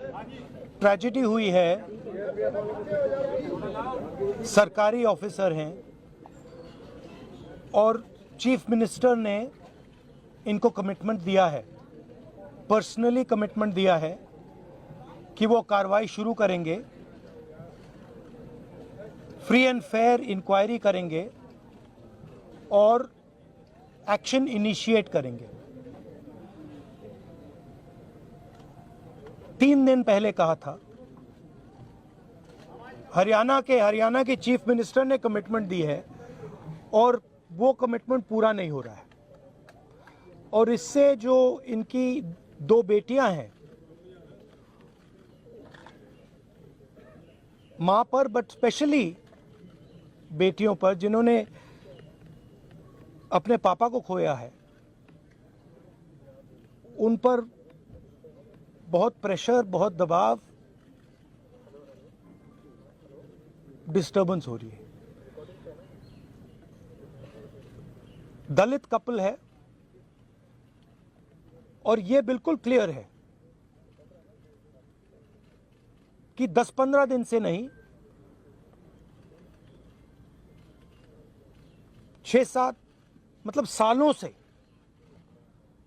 Tragedy हुई है, सरकारी ऑफिसर हैं और चीफ मिनिस्टर ने इनको कमिटमेंट दिया है, पर्सनली कमिटमेंट दिया है कि वो कार्रवाई शुरू करेंगे, फ्री एंड फेयर इंक्वायरी करेंगे और एक्शन इनिशिएट करेंगे। 3 दिन पहले कहा था, हरियाणा के चीफ मिनिस्टर ने कमिटमेंट दी है और वो कमिटमेंट पूरा नहीं हो रहा है। और इससे जो इनकी 2 बेटियां हैं, मां पर बट स्पेशली बेटियों पर जिन्होंने अपने पापा को खोया है, उन पर बहुत प्रेशर, बहुत दबाव, डिस्टर्बेंस हो रही है। दलित कपल है और यह बिल्कुल क्लियर है कि 10-15 दिन से नहीं, 6-7 मतलब सालों से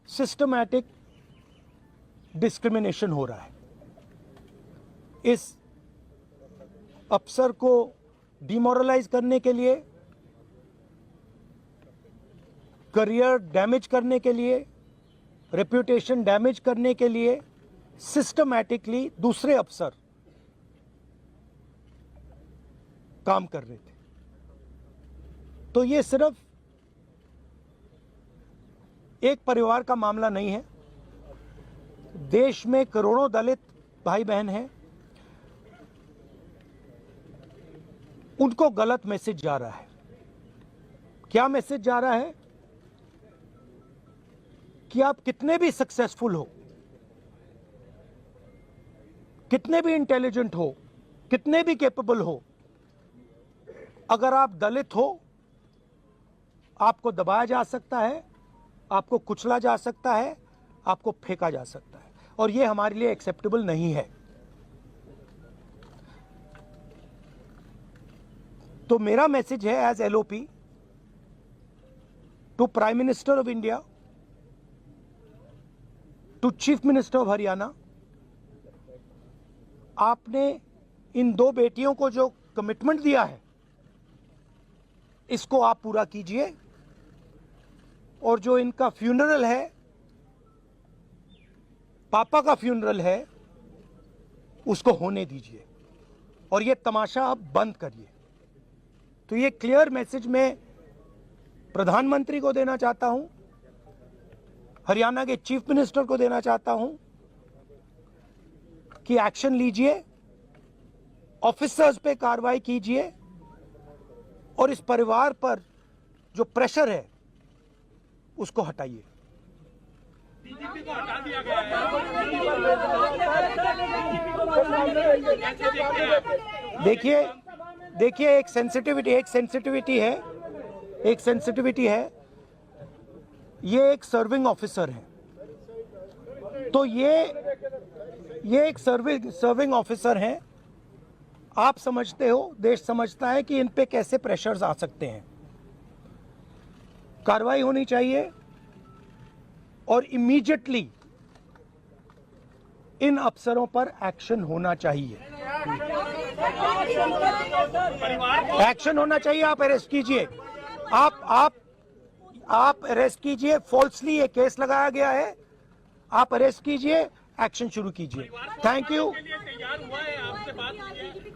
सिस्टमैटिक डिस्क्रिमिनेशन हो रहा है। इस अफसर को डिमोरलाइज करने के लिए, करियर डैमेज करने के लिए, रेप्यूटेशन डैमेज करने के लिए सिस्टमैटिकली दूसरे अफसर काम कर रहे थे। तो ये सिर्फ एक परिवार का मामला नहीं है, देश में करोड़ों दलित भाई बहन हैं, उनको गलत मैसेज जा रहा है। क्या मैसेज जा रहा है? कि आप कितने भी सक्सेसफुल हो, कितने भी इंटेलिजेंट हो, कितने भी कैपेबल हो, अगर आप दलित हो, आपको दबाया जा सकता है, आपको कुचला जा सकता है, आपको फेंका जा सकता है, और यह हमारे लिए एक्सेप्टेबल नहीं है। तो मेरा मैसेज है as L O P to prime minister of India, to chief minister of Haryana, आपने इन 2 बेटियों को जो कमिटमेंट दिया है, इसको आप पूरा कीजिए, और जो इनका फ्यूनरल है, पापा का फ्यूनरल है, उसको होने दीजिए और ये तमाशा आप बंद करिए। तो ये क्लियर मैसेज मैं प्रधानमंत्री को देना चाहता हूं, हरियाणा के चीफ मिनिस्टर को देना चाहता हूं कि एक्शन लीजिए, ऑफिसर्स पे कार्रवाई कीजिए और इस परिवार पर जो प्रेशर है उसको हटाइए। डीजीपी को हटा दिया गया है। देखिए एक सेंसिटिविटी है, ये एक सर्विंग ऑफिसर है, तो ये एक सर्विंग ऑफिसर हैं। आप समझते हो, देश समझता है कि इन पे कैसे प्रेशर्स आ सकते हैं। कार्रवाई होनी चाहिए और इमीडिएटली इन अफसरों पर एक्शन होना चाहिए। एक्शन होना चाहिए। आप अरेस्ट कीजिए, आप अरेस्ट कीजिए। फॉल्सली ये केस लगाया गया है, आप अरेस्ट कीजिए, एक्शन शुरू कीजिए। Thank you.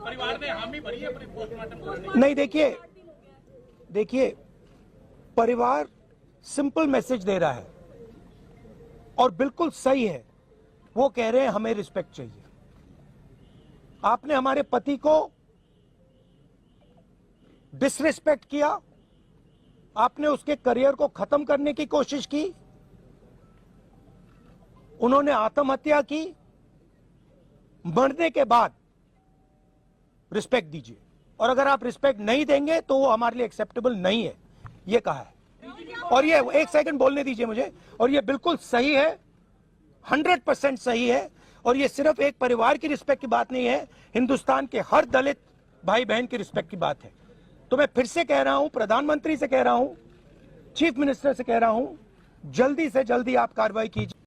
परिवार ने हामी भरी है पोस्टमार्टम। नहीं, देखिए परिवार सिंपल मैसेज दे रहा है और बिल्कुल सही है। वो कह रहे हैं हमें रिस्पेक्ट चाहिए। आपने हमारे पति को डिसरिस्पेक्ट किया, आपने उसके करियर को खत्म करने की कोशिश की, उन्होंने आत्महत्या की। मरने के बाद रिस्पेक्ट दीजिए, और अगर आप रिस्पेक्ट नहीं देंगे तो वो हमारे लिए एक्सेप्टेबल नहीं है, ये कहा है। और ये 1 सेकंड बोलने दीजिए मुझे, और ये बिल्कुल सही है, 100% सही है। और ये सिर्फ एक परिवार की रिस्पेक्ट की बात नहीं है, हिंदुस्तान के हर दलित भाई बहन की रिस्पेक्ट की बात है। तो मैं फिर से कह रहा हूं, प्रधानमंत्री से कह रहा हूं, चीफ मिनिस्टर से कह रहा हूं, जल्दी से जल्दी आप कार्रवाई कीजिए।